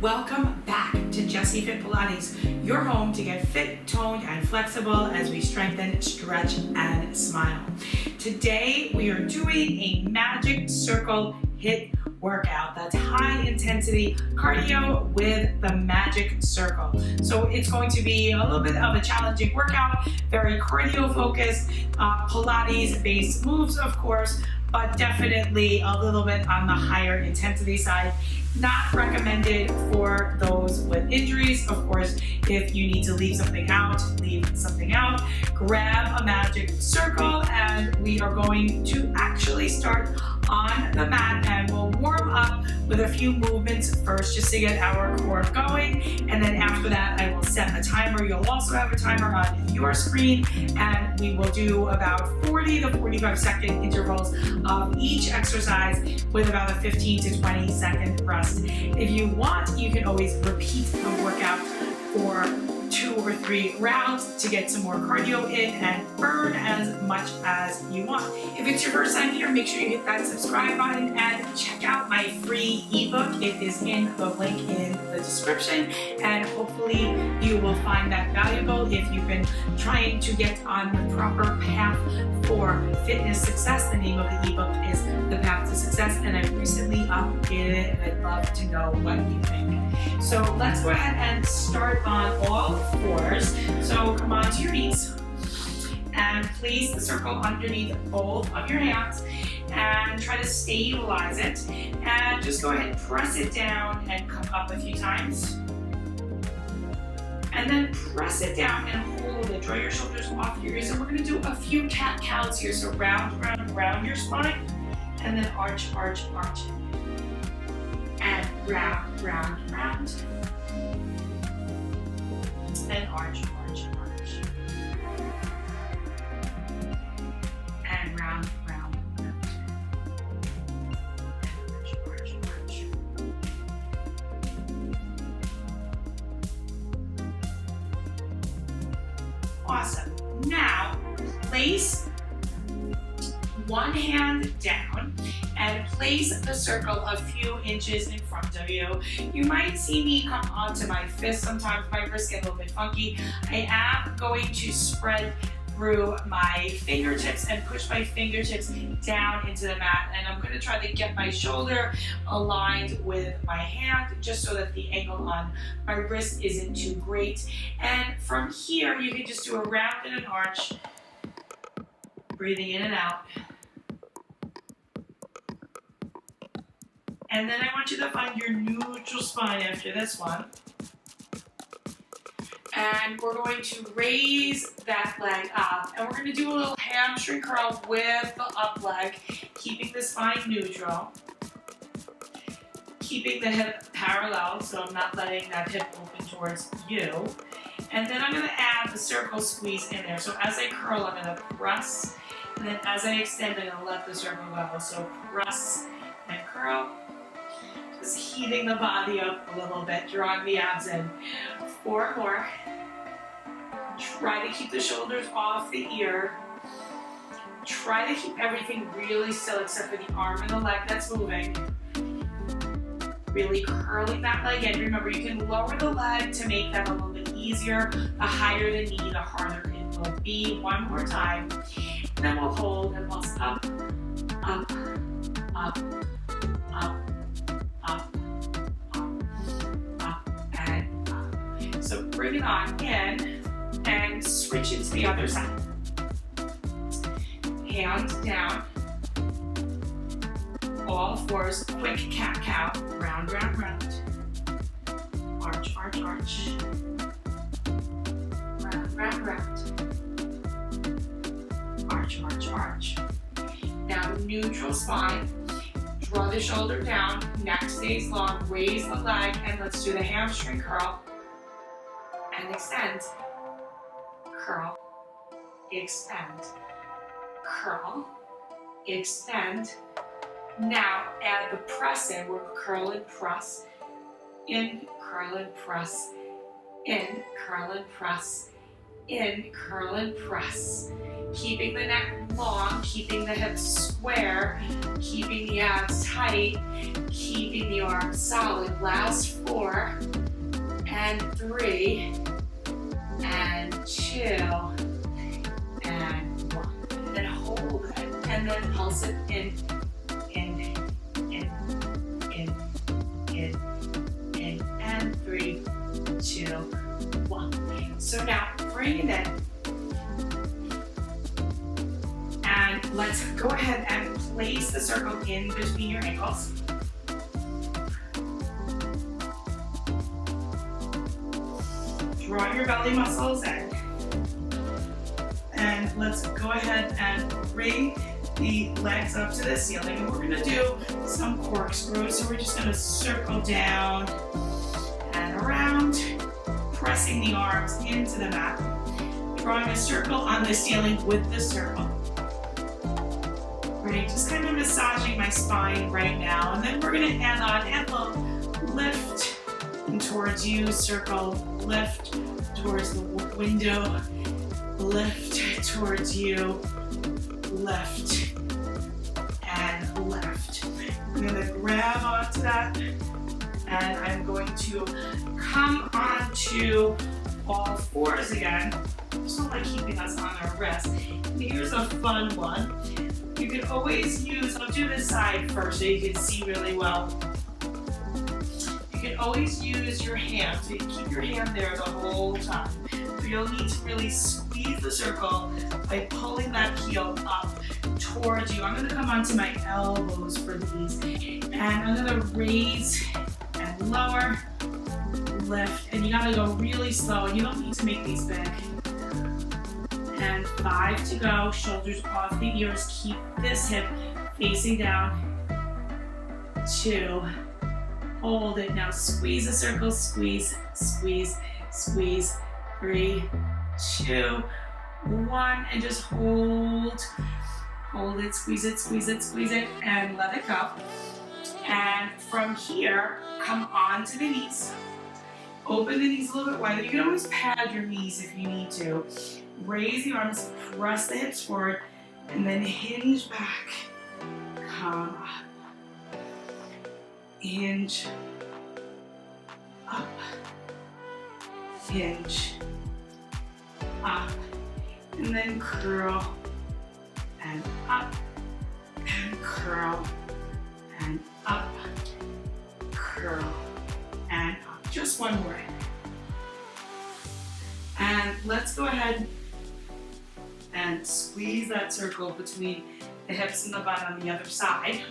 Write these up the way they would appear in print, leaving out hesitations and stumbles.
Welcome back to Jessi FIT Pilates, your home to get fit, toned, and flexible as we strengthen, stretch, and smile. Today, we are doing a magic circle HIIT workout. That's high intensity cardio with the magic circle. So it's going to be a little bit of a challenging workout, very cardio focused, Pilates based moves, of course, but definitely a little bit on the higher intensity side. Not recommended for those with injuries. Of course, if you need to leave something out, leave something out. Grab a magic circle and we are going to actually start on the mat, and we'll warm up with a few movements first just to get our core going, and then after that I will set a timer. You'll also have a timer on your screen, and we will do about 40 to 45 second intervals of each exercise with about a 15 to 20 second rest. If you want, you can always repeat the workout for 2 or 3 rounds to get some more cardio in and burn as much as you want. If it's your first time here, make sure you hit that subscribe button and check out my free ebook. It is in the link in the description, and hopefully you will find that valuable if you've been trying to get on the proper path for fitness success. The name of the ebook is The Path to Success, and I've recently updated it, and I'd love to know what you think. So let's go ahead and start on all fours. So come onto your knees and place the circle underneath both of your hands and try to stabilize it, and just go ahead and press it down and come up a few times, and then press it down and hold it. Draw your shoulders off your ears, and we're going to do a few cat-cows here. So round, round, round your spine, and then arch, arch, arch, and round, round, round, and arch, arch, arch, and round, round, round, and arch, arch, arch. Awesome. Now, place one hand down and place the circle a few inches in front of you. You might see me come onto my fist. Sometimes my wrists get a little bit funky. I am going to spread through my fingertips and push my fingertips down into the mat, and I'm going to try to get my shoulder aligned with my hand just so that the angle on my wrist isn't too great. And from here you can just do a round and an arch, breathing in and out. And then I want you to find your neutral spine after this one. And we're going to raise that leg up. And we're going to do a little hamstring curl with the up leg, keeping the spine neutral, keeping the hip parallel, so I'm not letting that hip open towards you. And then I'm going to add the circle squeeze in there. So as I curl, I'm going to press. And then as I extend, I'm going to let the circle go. So press and curl. Just heating the body up a little bit, drawing the abs in. 4 more. Try to keep the shoulders off the ear. Try to keep everything really still except for the arm and the leg that's moving. Really curling that leg in. Remember, you can lower the leg to make that a little bit easier. The higher the knee, the harder it will be. 1 more time. And then we'll hold and pulse up, up, up, up. Up, up, up, and up. So bring it on in and switch it to the other side. Hands down. All fours, quick cat-cow. Round, round, round. Arch, arch, arch. Round, round, round. Arch, arch, arch. Now neutral spine. Draw the shoulder down, neck stays long, raise the leg, and let's do the hamstring curl. And extend. Curl. Extend. Curl. Extend. Now add the press in. We're curl and press. In, curl and press. In, curl and press. In, curl and press. Keeping the neck long, keeping the hips square, keeping the abs tight, keeping the arms solid. Last 4 and 3 and 2 and 1. And then hold it, and then pulse it in, and 3, 2, 1. So now bring it in. And let's go ahead and place the circle in between your ankles. Draw your belly muscles in. And let's go ahead and bring the legs up to the ceiling. And we're gonna do some corkscrews. So we're just gonna circle down and around, pressing the arms into the mat. Drawing a circle on the ceiling with the circle. Right, just kind of massaging my spine right now. And then we're gonna add on elbow, lift and towards you, circle, lift towards the window, lift towards you, lift and lift. I'm gonna grab onto that and I'm going to come onto all fours again. Just don't like keeping us on our wrists. Here's a fun one. You can always use, I'll do this side first so you can see really well. You can always use your hand, so you can keep your hand there the whole time. But you'll need to really squeeze the circle by pulling that heel up towards you. I'm gonna come onto my elbows for these. And I'm gonna raise and lower, lift, and you gotta go really slow. You don't need to make these big. And 5 to go, shoulders off the ears, keep this hip facing down. 2, hold it, now squeeze the circle, squeeze, squeeze, squeeze. 3, 2, 1, and just hold it, squeeze it, squeeze it, squeeze it, and let it go. And from here, come onto the knees. Open the knees a little bit wider. You can always pad your knees if you need to. Raise the arms, press the hips forward, and then hinge back. Come up. Hinge. Up. Hinge. Up. And then curl. And up. And curl. And up. Curl. And up. Just one more. And let's go ahead and squeeze that circle between the hips and the butt on the other side.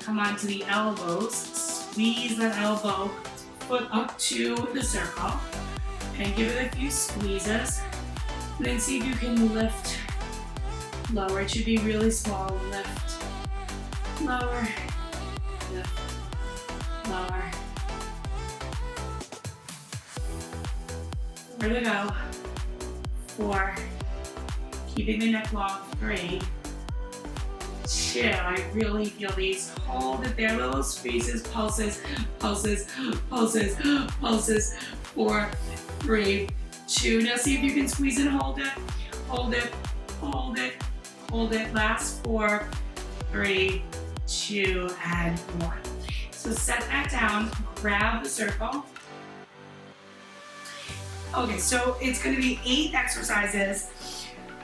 Come onto the elbows, squeeze that elbow foot up to the circle, and give it a few squeezes. And then see if you can lift, lower. It should be really small. Lift, lower, lift, lower. 4 to go. 4, keeping the neck long. 3, 2, I really feel these. Hold it there, little squeezes, pulses, pulses, pulses, pulses. 4, 3, 2. Now see if you can squeeze and hold it, hold it, hold it, hold it. Last 4, 3, 2, and 1. So set that down, grab the circle. Okay, so it's going to be 8 exercises.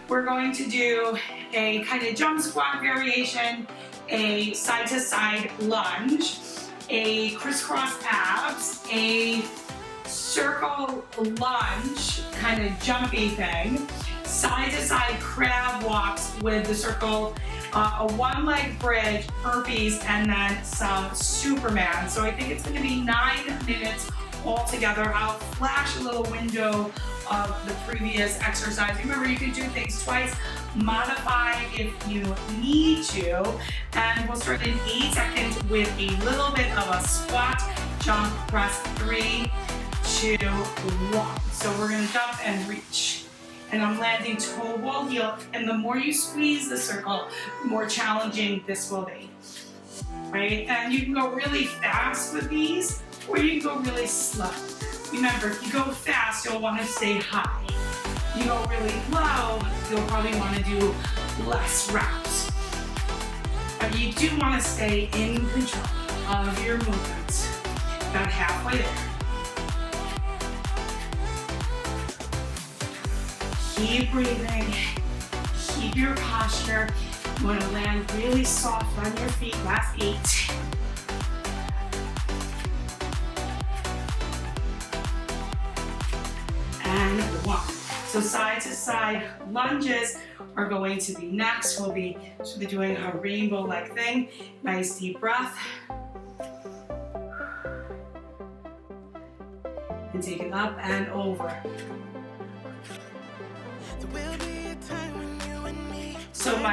We're going to do a kind of jump squat variation, a side-to-side lunge, a crisscross abs, a circle lunge, kind of jumpy thing, side-to-side crab walks with the circle, a one-leg bridge, burpees, and then some Superman. So I think it's going to be 9 minutes all together. I'll flash a little window of the previous exercise. Remember, you can do things twice, modify if you need to, and we'll start in 8 seconds with a little bit of a squat, jump, press. 3, 2, 1. So we're gonna jump and reach. And I'm landing toe ball heel, and the more you squeeze the circle, the more challenging this will be, right? And you can go really fast with these, or you can go really slow. Remember, if you go fast, you'll want to stay high. If you go really low, you'll probably want to do less reps. But you do want to stay in control of your movements. About halfway there. Keep breathing. Keep your posture. You want to land really soft on your feet. Last 8. And 1. So side to side lunges are going to be next. We'll be doing a rainbow-like thing. Nice deep breath. And take it up and over. So the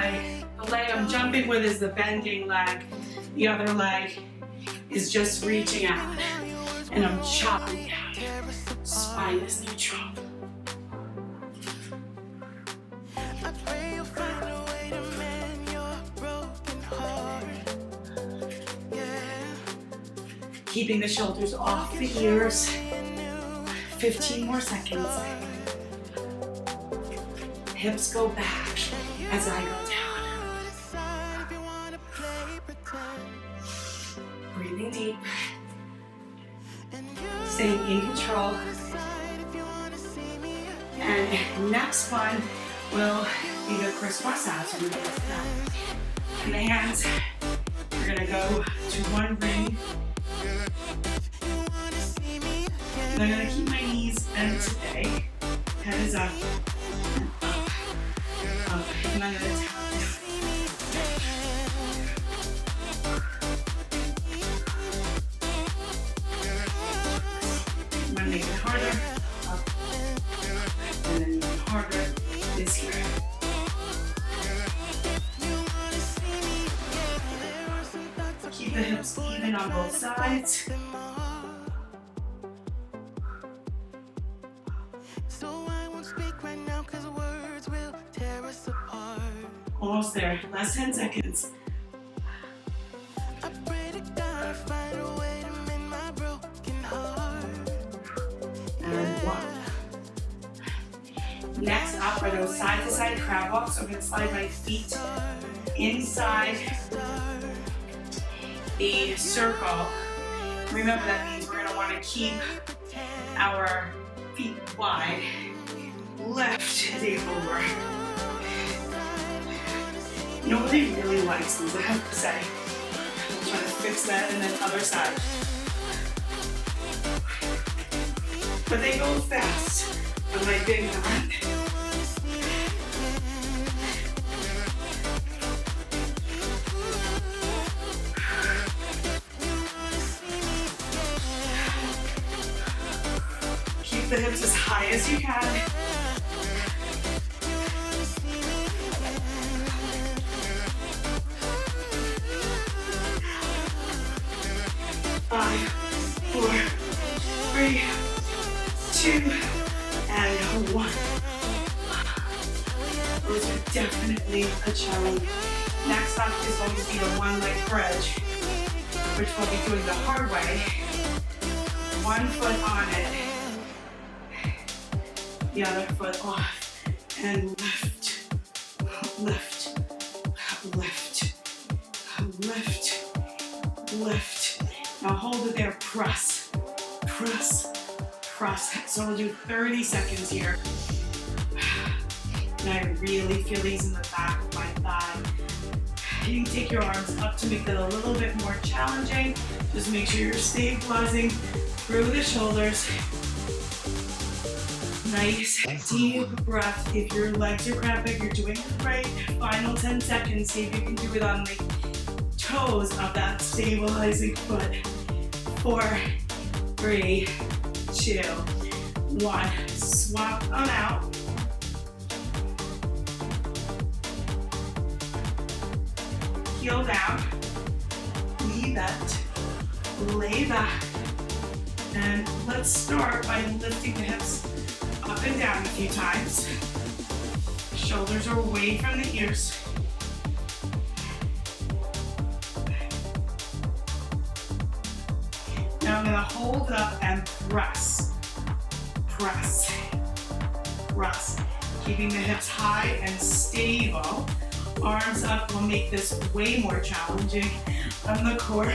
leg I'm jumping with is the bending leg. The other leg is just reaching out. And I'm chopping out. Spine is neutral. Keeping the shoulders off the ears. 15 more seconds. Hips go back as I go down. Breathing deep. Staying in control. And next one will be the crisscross abs. And the hands, we're gonna go to one ring. And I'm gonna keep my knees bent today. Head is up. And I'm gonna tap down. I'm gonna make it harder. Up. And then even harder is here. Keep the hips even on both sides. Almost there, last 10 seconds. And 1. Next up are those side to side crab walks. So I'm going to slide my feet inside a circle. Remember that means we're going to want to keep our feet wide. Left is over. Nobody really likes these, I have to say. I'm trying to fix that, and then other side. But they go fast on my big one. Keep the hips as high as you can. 5, 4, 3, 2, and 1. Those are definitely a challenge. Next up is going to be the one leg bridge, which we'll be doing the hard way. 1 foot on it, the other foot off, and lift, lift, lift, lift, lift. Now hold it there, press, press, press. So we'll do 30 seconds here. And I really feel these in the back of my thigh. You can take your arms up to make it a little bit more challenging. Just make sure you're stabilizing through the shoulders. Nice deep breath. If your legs are cramping, you're doing great. Final 10 seconds. See if you can do it on the toes of that stabilizing foot. 4, 3, 2, 1. Swap on out. Heel down. Knee bent. Lay back. And let's start by lifting the hips up and down a few times. Shoulders are away from the ears. Now I'm going to hold up and press, press, press. Keeping the hips high and stable. Arms up will make this way more challenging on the core.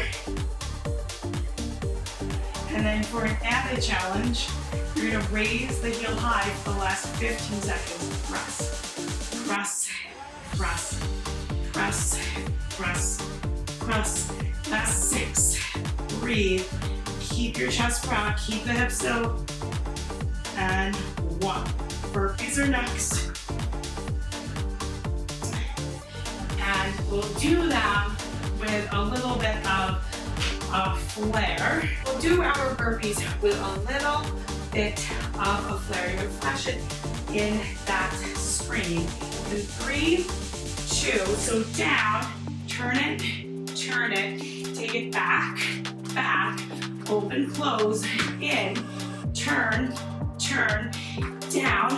And then for an added challenge, you're gonna raise the heel high for the last 15 seconds. Press, press, press, press, press, press. Last 6. Breathe. Keep your chest proud, keep the hips still. And 1. Burpees are next. And we'll do them with a little bit of a flare. We'll do our burpees with a little bit of a flare. You're gonna flash it in that screen. In 3, 2, so down, turn it, take it back, back, open, close, in, turn, down,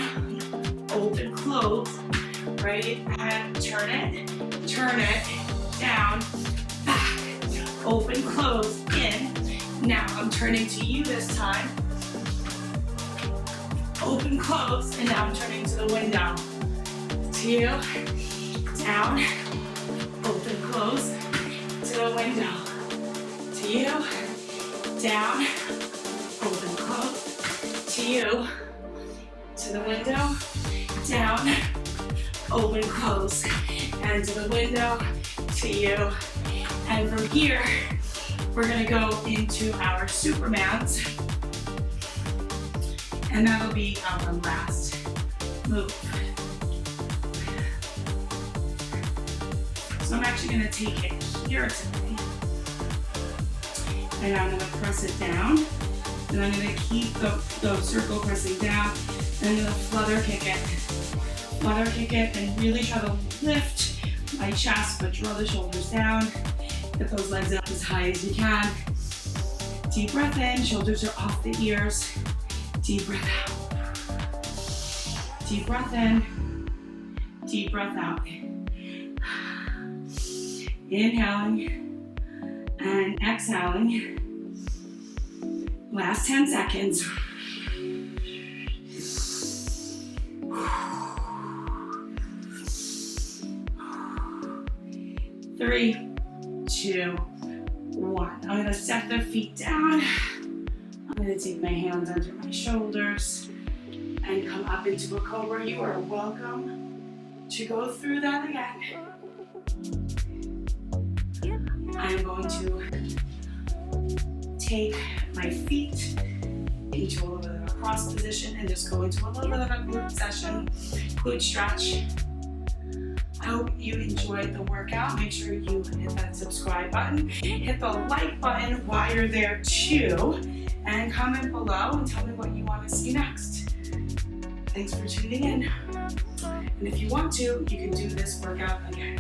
open, close, right, and turn it, down, back, open, close, in. Now I'm turning to you this time. Open, close, and now I'm turning to the window. To you, down, open, close, to the window. To you, down, open, close, to you, to the window, down, open, close, and to the window, to you. And from here, we're gonna go into our Supermans, and that'll be our last move. So I'm actually gonna take it here today, and I'm gonna press it down, and I'm gonna keep the circle pressing down, and I'm gonna flutter kick it, and really try to lift my chest, but draw the shoulders down. Get those legs up as high as you can. Deep breath in, shoulders are off the ears. Deep breath out. Deep breath in, deep breath out. Inhaling and exhaling. Last 10 seconds. 3, 2, 1. I'm gonna set the feet down. I'm gonna take my hands under my shoulders and come up into a cobra. You are welcome to go through that again. I'm going to take my feet into a little bit of a cross position and just go into a little bit of a glute session, glute stretch. I hope you enjoyed the workout. Make sure you hit that subscribe button, hit the like button while you're there too, and comment below and tell me what you want to see next. Thanks for tuning in. And if you want to, you can do this workout again.